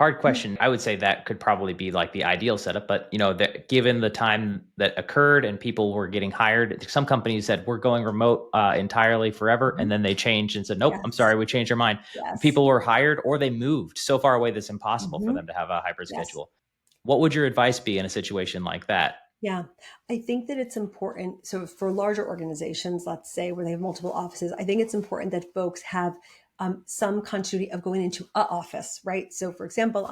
Hard Mm. question. I would say that could probably be like the ideal setup, but that given the time that occurred and people were getting hired, some companies said we're going remote entirely forever, and Mhm. then they changed and said, nope, I'm Yes. sorry, we changed our mind. Yes. People were hired or they moved so far away that's impossible for Hmm. them to have a hybrid Yes. schedule. What would your advice be in a situation like that? Yeah, I think that it's important. So, for larger organizations, let's say where they have multiple offices, I think it's important that folks have some continuity of going into a office, right? So, for example,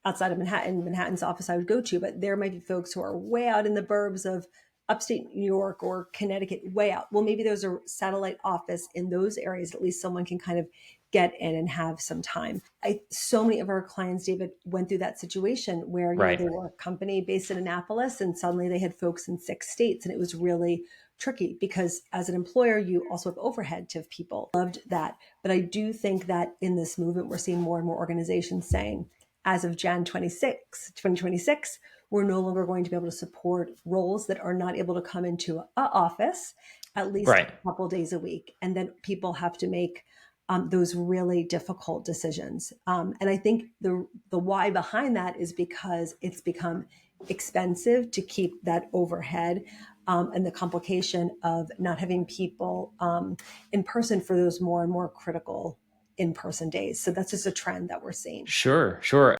outside of Manhattan, Manhattan's office I would go to, but there might be folks who are way out in the burbs of upstate New York or Connecticut, way out. Well, maybe there's a satellite office in those areas. At least someone can kind of get in and have some time. So many of our clients, David, went through that situation where, Right. they were a company based in Annapolis and suddenly they had folks in 6 states. And it was really tricky because as an employer, you also have overhead to have people. Loved that. But I do think that in this movement, we're seeing more and more organizations saying, as of Jan 26, 2026, we're no longer going to be able to support roles that are not able to come into a office at least a Right. couple days a week. And then people have to make those really difficult decisions. And I think the why behind that is because it's become expensive to keep that overhead, and the complication of not having people in person for those more and more critical in person days. So that's just a trend that we're seeing. Sure. Sure.